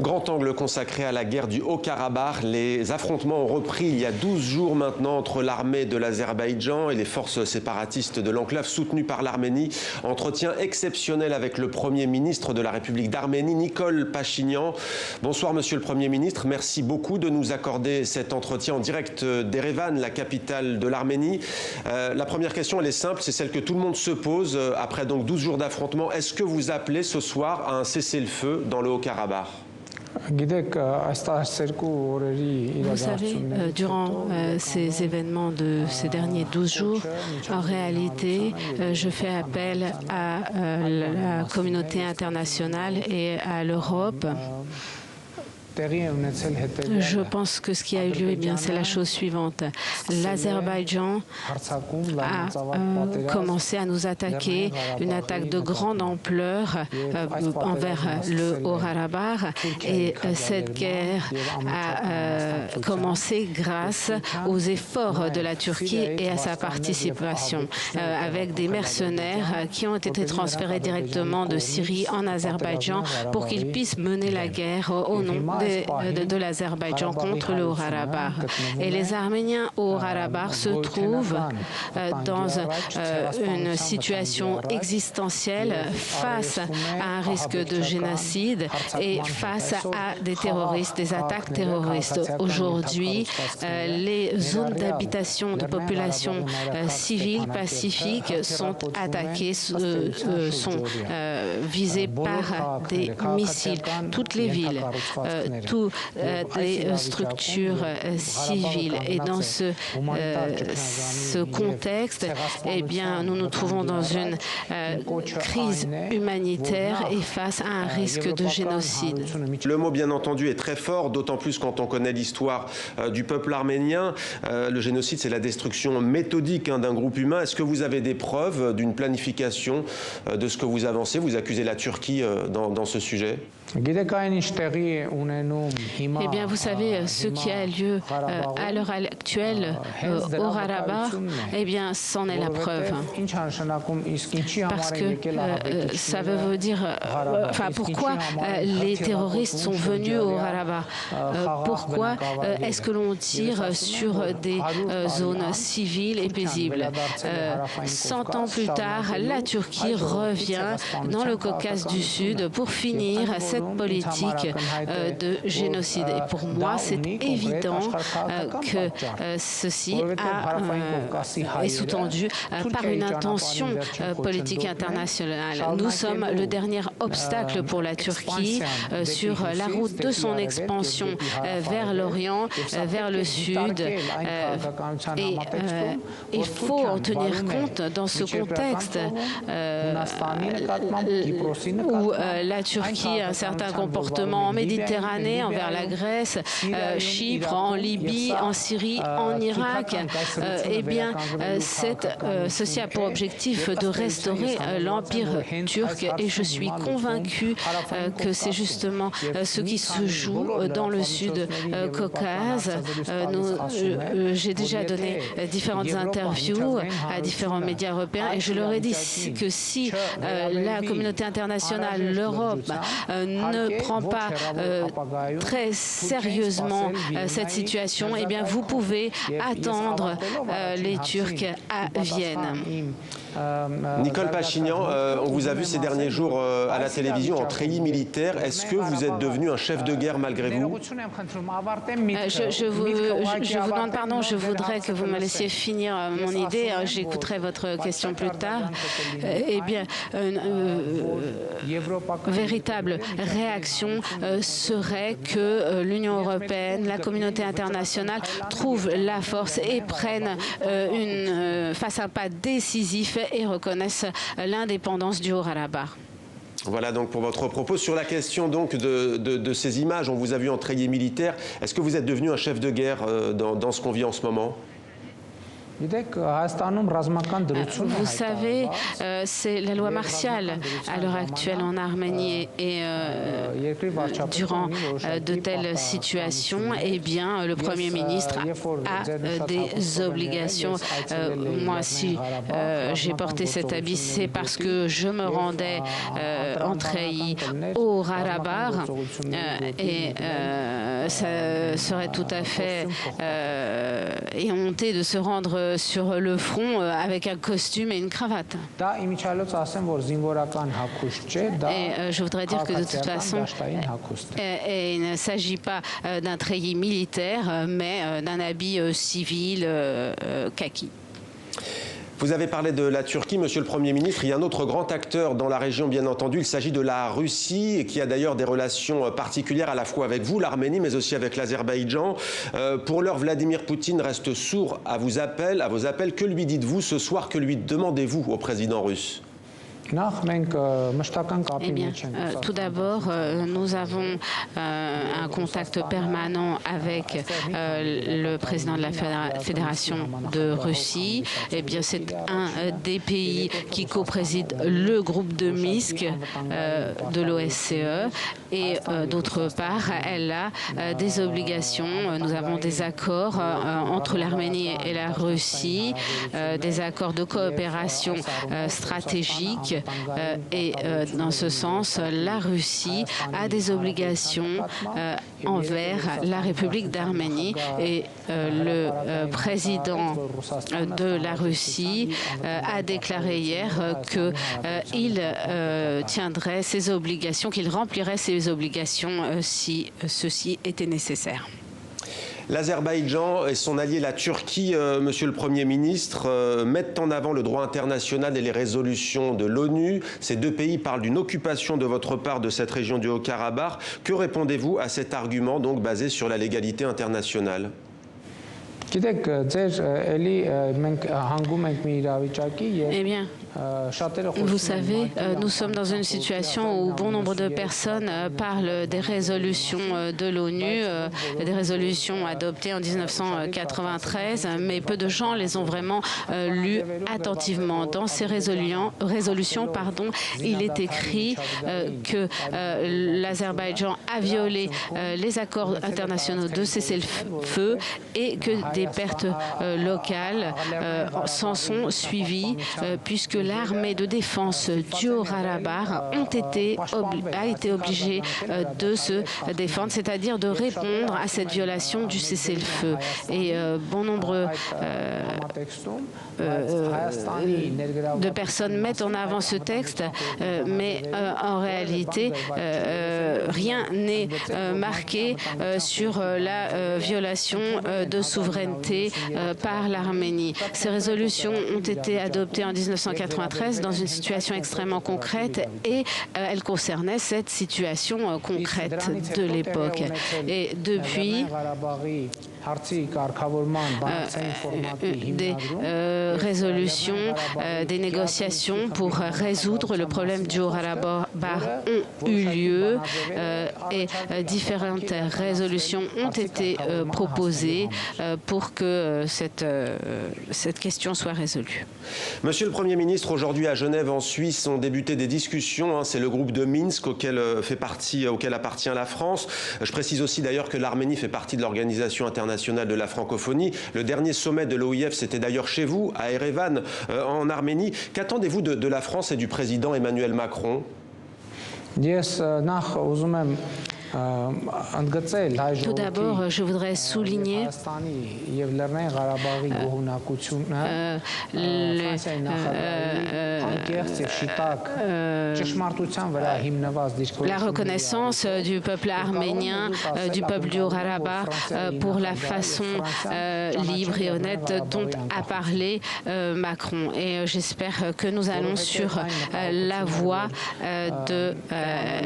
Grand angle consacré à la guerre du Haut-Karabakh. Les affrontements ont repris il y a 12 jours maintenant entre l'armée de l'Azerbaïdjan et les forces séparatistes de l'enclave soutenues par l'Arménie. Entretien exceptionnel avec le Premier ministre de la République d'Arménie, Nikol Pachinian. Bonsoir Monsieur le Premier ministre, merci beaucoup de nous accorder cet entretien en direct d'Erevan, la capitale de l'Arménie. La première question, elle est simple, c'est celle que tout le monde se pose après donc 12 jours d'affrontements. Est-ce que vous appelez ce soir à un cessez-le-feu dans le Haut-Karabakh ? Vous savez, durant ces événements de ces derniers 12 jours, en réalité, je fais appel à la communauté internationale et à l'Europe. Je pense que ce qui a eu lieu, c'est la chose suivante. L'Azerbaïdjan a commencé à nous attaquer, une attaque de grande ampleur envers le Haut-Karabakh. Et cette guerre a commencé grâce aux efforts de la Turquie et à sa participation, avec des mercenaires qui ont été transférés directement de Syrie en Azerbaïdjan pour qu'ils puissent mener la guerre au nom de l'Azerbaïdjan contre le Haut-Karabakh. Et les Arméniens au Haut-Karabakh se trouvent dans une situation existentielle face à un risque de génocide et face à des terroristes, des attaques terroristes. Aujourd'hui, les zones d'habitation de population civile pacifique sont attaquées, sont visées par des missiles. Toutes les villes, toutes les structures civiles. Et dans ce contexte, nous nous trouvons dans une crise humanitaire et face à un risque de génocide. Le mot, bien entendu, est très fort, d'autant plus quand on connaît l'histoire du peuple arménien. Le génocide, c'est la destruction méthodique d'un groupe humain. Est-ce que vous avez des preuves d'une planification de ce que vous avancez? Vous accusez la Turquie dans ce sujet? Eh bien, vous savez, ce qui a lieu à l'heure actuelle au Haut-Karabakh, c'en est la preuve. Parce que ça veut dire... pourquoi les terroristes sont venus au Haut-Karabakh? Pourquoi est-ce que l'on tire sur des zones civiles et paisibles? 100 ans plus tard, la Turquie revient dans le Caucase du Sud pour finir cette politique de génocide. Et pour moi, c'est évident que ceci est sous-tendu par une intention politique internationale. Nous sommes le dernier obstacle pour la Turquie sur la route de son expansion vers l'Orient, vers le Sud. Et il faut en tenir compte dans ce contexte où la Turquie a un certain comportement en Méditerranée, envers la Grèce, Chypre, en Libye, en Syrie, en Irak. Ceci a pour objectif de restaurer l'Empire turc et je suis convaincu que c'est justement ce qui se joue dans le Sud Caucase. J'ai déjà donné différentes interviews à différents médias européens et je leur ai dit que si la communauté internationale, l'Europe, ne prend pas très sérieusement cette situation, vous pouvez attendre les Turcs à Vienne. Nikol Pachinian, on vous a vu ces derniers jours à la télévision en treillis militaire. Est-ce que vous êtes devenu un chef de guerre malgré vous? Je vous demande pardon, je voudrais que vous me laissiez finir mon idée. J'écouterai votre question plus tard. Une véritable réaction serait que l'Union européenne, la communauté internationale trouve la force et prenne fasse un pas décisif et reconnaissent l'indépendance du Haut-Karabakh. Voilà donc pour votre propos. Sur la question donc de ces images, on vous a vu en treillis militaire. Est-ce que vous êtes devenu un chef de guerre dans ce qu'on vit en ce moment? Vous savez, c'est la loi martiale à l'heure actuelle en Arménie et durant de telles situations, eh bien, le Premier ministre a des obligations. Moi, si j'ai porté cet habit, c'est parce que je me rendais en treillis au Karabakh et ça serait tout à fait éhonté de se rendre sur le front avec un costume et une cravate. Et je voudrais dire que de toute façon, il ne s'agit pas d'un treillis militaire, mais d'un habit civil kaki. Vous avez parlé de la Turquie, Monsieur le Premier ministre. Il y a un autre grand acteur dans la région, bien entendu. Il s'agit de la Russie, qui a d'ailleurs des relations particulières à la fois avec vous, l'Arménie, mais aussi avec l'Azerbaïdjan. Pour l'heure, Vladimir Poutine reste sourd à vos appels. Que lui dites-vous ce soir? Que lui demandez-vous au président russe? Eh bien, tout d'abord, nous avons un contact permanent avec le président de la Fédération de Russie. Eh bien, c'est un des pays qui co-préside le groupe de Minsk de l'OSCE. Et d'autre part, elle a des obligations. Nous avons des accords entre l'Arménie et la Russie, des accords de coopération stratégique. Et dans ce sens, la Russie a des obligations envers la République d'Arménie et le président de la Russie a déclaré hier qu'il tiendrait ses obligations, qu'il remplirait ses obligations si ceci était nécessaire. L'Azerbaïdjan et son allié la Turquie, Monsieur le Premier ministre, mettent en avant le droit international et les résolutions de l'ONU. Ces deux pays parlent d'une occupation de votre part de cette région du Haut-Karabakh. Que répondez-vous à cet argument donc basé sur la légalité internationale? Eh bien, vous savez, nous sommes dans une situation où bon nombre de personnes parlent des résolutions de l'ONU, des résolutions adoptées en 1993, mais peu de gens les ont vraiment lues attentivement. Dans ces résolutions, il est écrit que l'Azerbaïdjan a violé les accords internationaux de cessez-le-feu et que des pertes locales s'en sont suivies puisque l'armée de défense du Haut-Karabakh a été obligée de se défendre, c'est-à-dire de répondre à cette violation du cessez-le-feu. Et bon nombre de personnes mettent en avant ce texte, mais en réalité, rien n'est marqué sur la violation de souveraineté par l'Arménie. Ces résolutions ont été adoptées en 1993 dans une situation extrêmement concrète et elles concernaient cette situation concrète de l'époque. Et depuis, des résolutions, des négociations pour résoudre le problème du Haut-Karabakh ont eu lieu et différentes résolutions ont été proposées pour que cette question soit résolue. Monsieur le Premier ministre, aujourd'hui à Genève, en Suisse, ont débuté des discussions. C'est le groupe de Minsk auquel appartient la France. Je précise aussi d'ailleurs que l'Arménie fait partie de l'Organisation internationale de la francophonie. Le dernier sommet de l'OIF, c'était d'ailleurs chez vous, à Erevan, en Arménie. Qu'attendez-vous de la France et du président Emmanuel Macron? Tout d'abord, je voudrais souligner la reconnaissance du peuple arménien, du peuple du Haut-Karabakh pour la façon libre et honnête dont a parlé Macron. Et j'espère que nous allons sur la voie de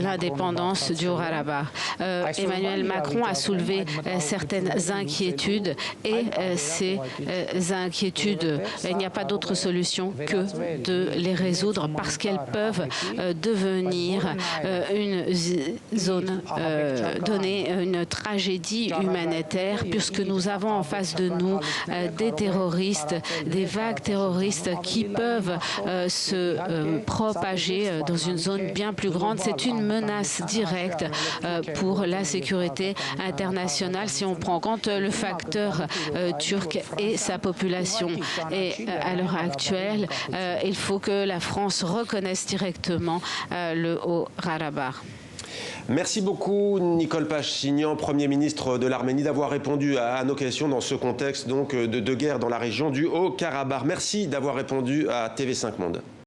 l'indépendance du Haut-Karabakh. Emmanuel Macron a soulevé certaines inquiétudes et ces inquiétudes, il n'y a pas d'autre solution que de les résoudre parce qu'elles peuvent devenir une zone, donner une tragédie humanitaire puisque nous avons en face de nous des terroristes, des vagues terroristes qui peuvent se propager dans une zone bien plus grande. C'est une menace directe pour la sécurité internationale si on prend en compte le facteur turc et sa population. Et à l'heure actuelle, il faut que la France reconnaisse directement le Haut-Karabakh. Merci beaucoup, Nikol Pachinian, Premier ministre de l'Arménie, d'avoir répondu à nos questions dans ce contexte donc, de guerre dans la région du Haut-Karabakh. Merci d'avoir répondu à TV5 Monde.